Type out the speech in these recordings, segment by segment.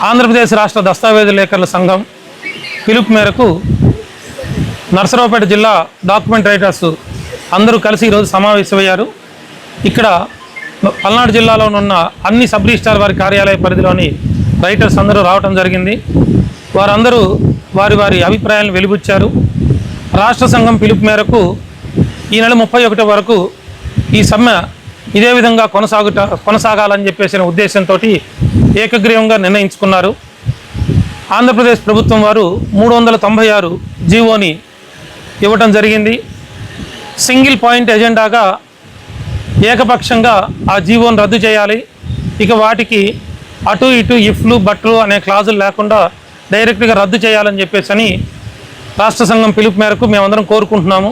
ఆంధ్రప్రదేశ్ రాష్ట్ర దస్తావేజు లేఖరుల సంఘం పిలుపు మేరకు నర్సరావుపేట జిల్లా డాక్యుమెంట్ రైటర్స్ అందరూ కలిసి ఈరోజు సమావేశమయ్యారు. ఇక్కడ పల్నాడు జిల్లాలో ఉన్న అన్ని సబ్ రిజిస్ట్రార్ వారి కార్యాలయ పరిధిలోని రైటర్స్ అందరూ రావడం జరిగింది. వారందరూ వారి వారి అభిప్రాయాలను వెలిబుచ్చారు. రాష్ట్ర సంఘం పిలుపు మేరకు ఈ నెల 31 వరకు ఈ సమ్మె ఇదే విధంగా కొనసాగాలని చెప్పేసిన ఉద్దేశంతో ఏకగ్రీవంగా నిర్ణయించుకున్నారు. ఆంధ్రప్రదేశ్ ప్రభుత్వం వారు 396 జీవోని ఇవ్వటం జరిగింది. సింగిల్ పాయింట్ ఎజెండాగా ఏకపక్షంగా ఆ జీవోను రద్దు చేయాలి. ఇక వాటికి అటు ఇటు ఇఫ్లు బట్లు అనే క్లాజులు లేకుండా డైరెక్ట్గా రద్దు చేయాలని చెప్పేసి రాష్ట్ర సంఘం పిలుపు మేరకు మేమందరం కోరుకుంటున్నాము.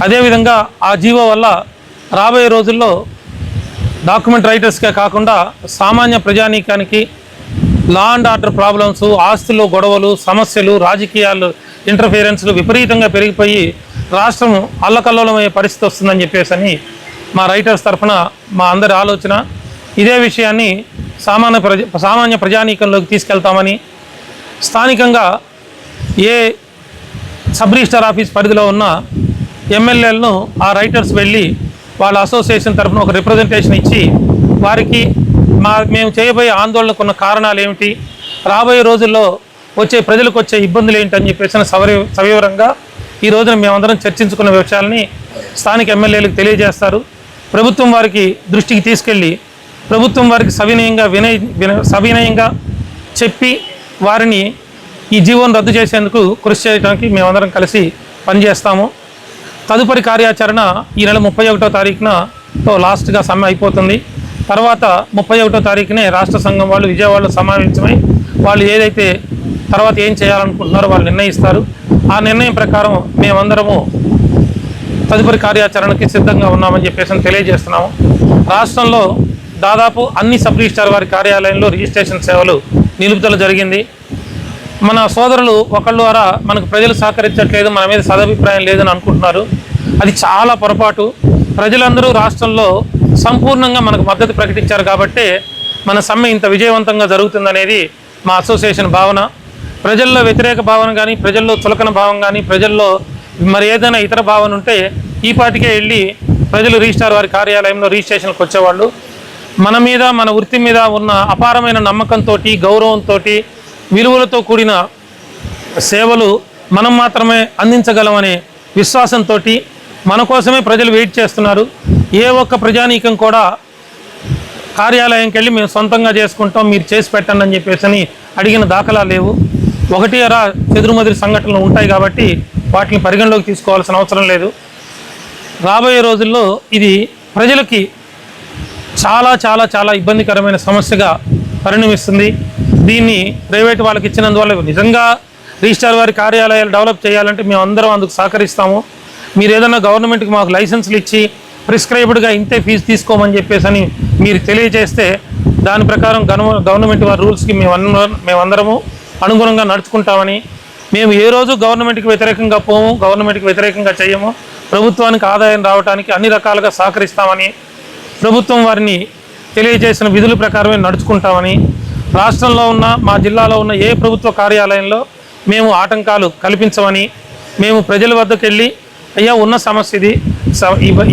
అదేవిధంగా ఆ జీవో వల్ల రాబోయే రోజుల్లో డాక్యుమెంట్ రైటర్స్కే కాకుండా సామాన్య ప్రజానీకానికి లా అండ్ ఆర్డర్ ప్రాబ్లమ్స్, ఆస్తుల్లో గొడవలు, సమస్యలు, రాజకీయాలు ఇంటర్ఫిరెన్స్లు విపరీతంగా పెరిగిపోయి రాష్ట్రం అల్లకల్లోలమయ్యే పరిస్థితి వస్తుందని చెప్పేసి మా రైటర్స్ తరఫున మా అందరి ఆలోచన. ఇదే విషయాన్ని సామాన్య ప్రజానీకంలోకి తీసుకెళ్తామని, స్థానికంగా ఏ సబ్ రిజిస్ట్రార్ ఆఫీస్ పరిధిలో ఉన్న ఎమ్మెల్యేలను ఆ రైటర్స్ వెళ్ళి వాళ్ళ అసోసియేషన్ తరఫున ఒక రిప్రజెంటేషన్ ఇచ్చి వారికి మేము చేయబోయే ఆందోళనకు ఉన్న కారణాలు ఏమిటి, రాబోయే రోజుల్లో ప్రజలకు వచ్చే ఇబ్బందులు ఏంటని చెప్పేసి సవివరంగా ఈ రోజున మేమందరం చర్చించుకున్న విషయాలని స్థానిక ఎమ్మెల్యేలకు తెలియజేస్తారు. ప్రభుత్వం వారికి దృష్టికి తీసుకెళ్ళి ప్రభుత్వం వారికి సవినయంగా చెప్పి వారిని ఈ జీవోను రద్దు చేసేందుకు కృషి చేయడానికి మేమందరం కలిసి పనిచేస్తాము. తదుపరి కార్యాచరణ ఈ నెల 31వ తారీఖున లాస్ట్గా సమ్మె అయిపోతుంది. తర్వాత 31వ తారీఖునే రాష్ట్ర సంఘం వాళ్ళు విజయవాడలో సమావేశమై వాళ్ళు ఏదైతే తర్వాత ఏం చేయాలనుకుంటున్నారో వాళ్ళు నిర్ణయిస్తారు. ఆ నిర్ణయం ప్రకారం మేమందరము తదుపరి కార్యాచరణకి సిద్ధంగా ఉన్నామని చెప్పేసి తెలియజేస్తున్నాము. రాష్ట్రంలో దాదాపు అన్ని సబ్ రిజిస్ట్రార్ వారి కార్యాలయంలో రిజిస్ట్రేషన్ సేవలు నిలుపుదల జరిగింది. మన సోదరులు ఒకళ్ళ ద్వారా మనకు ప్రజలు సహకరించట్లేదు, మన మీద సదభిప్రాయం లేదని అనుకుంటున్నారు. అది చాలా పొరపాటు. ప్రజలందరూ రాష్ట్రంలో సంపూర్ణంగా మనకు మద్దతు ప్రకటించారు కాబట్టి మన సమ్మె ఇంత విజయవంతంగా జరుగుతుందనేది మా అసోసియేషన్ భావన. ప్రజల్లో వ్యతిరేక భావన కానీ, ప్రజల్లో చులకన భావం కానీ, ప్రజల్లో మరి ఏదైనా ఇతర భావన ఉంటే ఈ పాటికే వెళ్ళి ప్రజలు రిజిస్ట్రార్ వారి కార్యాలయంలో రిజిస్ట్రేషన్కి వచ్చేవాళ్ళు. మన మీద, మన వృత్తి మీద ఉన్న అపారమైన నమ్మకంతో, గౌరవంతో, విలువలతో కూడిన సేవలు మనం మాత్రమే అందించగలమనే విశ్వాసంతో మన కోసమే ప్రజలు వెయిట్ చేస్తున్నారు. ఏ ఒక్క ప్రజానీకం కూడా కార్యాలయంకి వెళ్ళి మేము సొంతంగా చేసుకుంటాం, మీరు చేసి పెట్టండి అని చెప్పేసి అడిగిన దాఖలా లేవు. ఒకటి అరా చెదురుమదురు సంఘటనలు ఉంటాయి కాబట్టి వాటిని పరిగణలోకి తీసుకోవాల్సిన అవసరం లేదు. రాబోయే రోజుల్లో ఇది ప్రజలకి చాలా చాలా చాలా ఇబ్బందికరమైన సమస్యగా పరిణమిస్తుంది. దీన్ని ప్రైవేట్ వాళ్ళకి ఇచ్చినందువల్ల నిజంగా రిజిస్ట్రార్ వారి కార్యాలయాలు డెవలప్ చేయాలంటే మేము అందరం అందుకు సహకరిస్తాము. మీరు ఏదైనా గవర్నమెంట్కి మాకు లైసెన్సులు ఇచ్చి ప్రిస్క్రైబ్డ్గా ఇంతే ఫీజు తీసుకోమని చెప్పేసి మీరు తెలియజేస్తే దాని ప్రకారం గవర్నమెంట్ వారి రూల్స్కి మేమందరము అనుగుణంగా నడుచుకుంటామని, మేము ఏ రోజు గవర్నమెంట్కి వ్యతిరేకంగా పోము, గవర్నమెంట్కి వ్యతిరేకంగా చేయము, ప్రభుత్వానికి ఆదాయం రావడానికి అన్ని రకాలుగా సహకరిస్తామని, ప్రభుత్వం వారిని తెలియజేసిన విధుల ప్రకారమే నడుచుకుంటామని, రాష్ట్రంలో ఉన్న మా జిల్లాలో ఉన్న ఏ ప్రభుత్వ కార్యాలయంలో మేము ఆటంకాలు కల్పించమని, మేము ప్రజల వద్దకు వెళ్ళి అయ్యా ఉన్న సమస్య ఇది,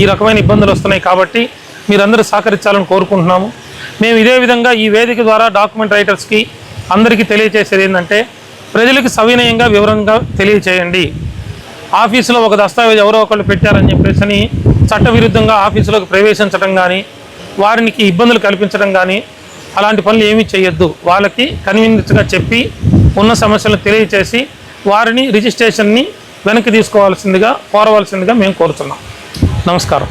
ఈ రకమైన ఇబ్బందులు వస్తున్నాయి కాబట్టి మీరందరూ సహకరించాలని కోరుకుంటున్నాము. మేము ఇదే విధంగా ఈ వేదిక ద్వారా డాక్యుమెంట్ రైటర్స్కి అందరికీ తెలియజేసేది ఏంటంటే, ప్రజలకు సవినయంగా వివరంగా తెలియచేయండి. ఆఫీసులో ఒక దస్తావేజ్ ఎవరో ఒకళ్ళు పెట్టారని చెప్పేసి చట్టవిరుద్ధంగా ఆఫీసులోకి ప్రవేశించడం కానీ, వారికి ఇబ్బందులు కల్పించడం కానీ అలాంటి పనులు ఏమీ చేయొద్దు. వాళ్ళకి కన్వీనియన్స్గా చెప్పి ఉన్న సమస్యలను తెలియచేసి వారిని రిజిస్ట్రేషన్ని వెనక్కి కోరవలసిందిగా మేము కోరుతున్నాం. నమస్కారం.